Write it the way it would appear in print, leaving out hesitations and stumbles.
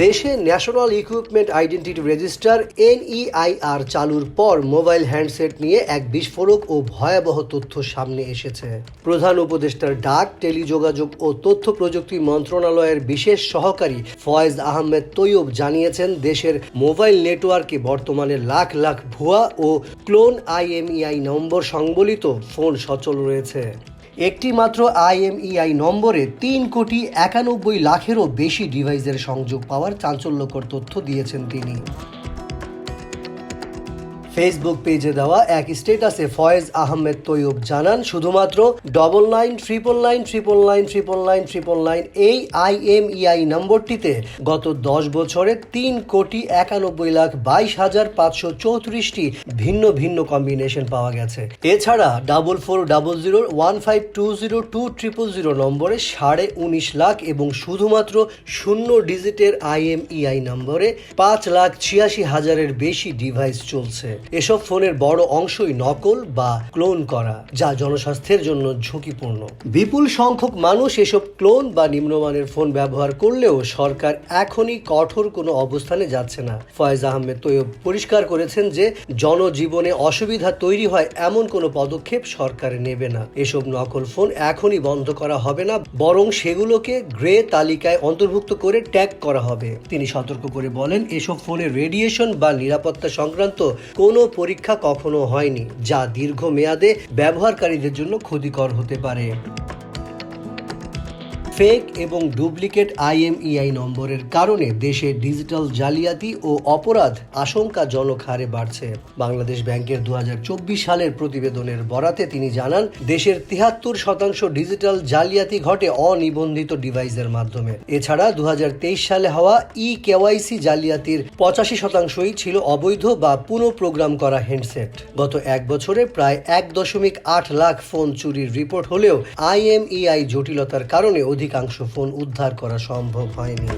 দেশে national equipment identity register NEIR চালুর পর মোবাইল হ্যান্ডসেট নিয়ে এক বিস্ফোরক ও ভয়াবহ তথ্য সামনে এসেছে। প্রধান উপদেষ্টার ডাক, টেলিযোগাযোগ ও তথ্য প্রযুক্তি মন্ত্রণালয়ের বিশেষ সহকারী ফয়েজ আহমেদ তৈয়ব জানিয়েছেন, দেশের মোবাইল নেটওয়ার্কে বর্তমানে লাখ লাখ ভুয়া ও ক্লোন IMEI নম্বর সংবলিত ফোন সচল রয়েছে। একটি মাত্র IMEI নম্বরে 3,91,00,000-এরও বেশি ডিভাইসের সংযোগ পাওয়ার চাঞ্চল্যকর তথ্য দিয়েছেন তিনি। ফেসবুক পেজে দেওয়া এক স্ট্যাটাসে ফয়েজ আহমেদ তৈয়ব জানান, শুধুমাত্র 9999999999 এই IMEI নম্বরটিতে গত 10 বছরে 3,91,22,534টি ভিন্ন ভিন্ন কম্বিনেশন পাওয়া গেছে। এছাড়া 440015202000 নম্বরে 19.5 লাখ এবং শুধুমাত্র 0 ডিজিটের IMEI নম্বরে 5,86,000-এর বেশি ডিভাইস চলছে। এসব ফোনের বড় অংশই নকল বা ক্লোন করা, যা জনস্বাস্থ্যের জন্য ঝুঁকিপূর্ণ। বিপুল সংখ্যক মানুষ এসব ক্লোন বা নিম্নমানের ফোন ব্যবহার করলেও সরকার এখনই কঠোর কোনো অবস্থানে যাচ্ছে না। ফয়েজ আহমেদ তৈয়ব পরিষ্কার করেছেন যে জনজীবনে অসুবিধা তৈরি হয় এমন কোনো পদক্ষেপ সরকার নেবে না। এসব নকল ফোন এখনই বন্ধ করা হবে না, বরং সেগুলোকে গ্রে তালিকায় অন্তর্ভুক্ত করে ট্যাগ করা হবে। তিনি সতর্ক করে বলেন, এসব ফোনের রেডিয়েশন বা নিরাপত্তা সংক্রান্ত কোনো পরীক্ষা কখনো হয়নি, যা দীর্ঘমেয়াদে ব্যবহারকারীদের জন্য ক্ষতিকর হতে পারে। ফেক এবং ডুপ্লিকেট IMEI নম্বরের কারণে দেশে ডিজিটাল জালিয়াতি ও অপরাধ আশঙ্কাজনক হারে বাড়ছে। বাংলাদেশ ব্যাংকের 2024 সালের প্রতিবেদনের বরাতে তিনি জানান, দেশের 73% ডিজিটাল জালিয়াতি ঘটে অনিবন্ধিত ডিভাইসের মাধ্যমে। এছাড়া 2023 সালে হওয়া KYC জালিয়াতির 85%ই ছিল অবৈধ বা পুনঃপ্রোগ্রাম করা হ্যান্ডসেট। গত এক বছরে প্রায় 1.8 লাখ ফোন চুরির রিপোর্ট হলেও IMEI জটিলতার কারণে অধিকাংশ ফোন উদ্ধার করা সম্ভব হয়নি।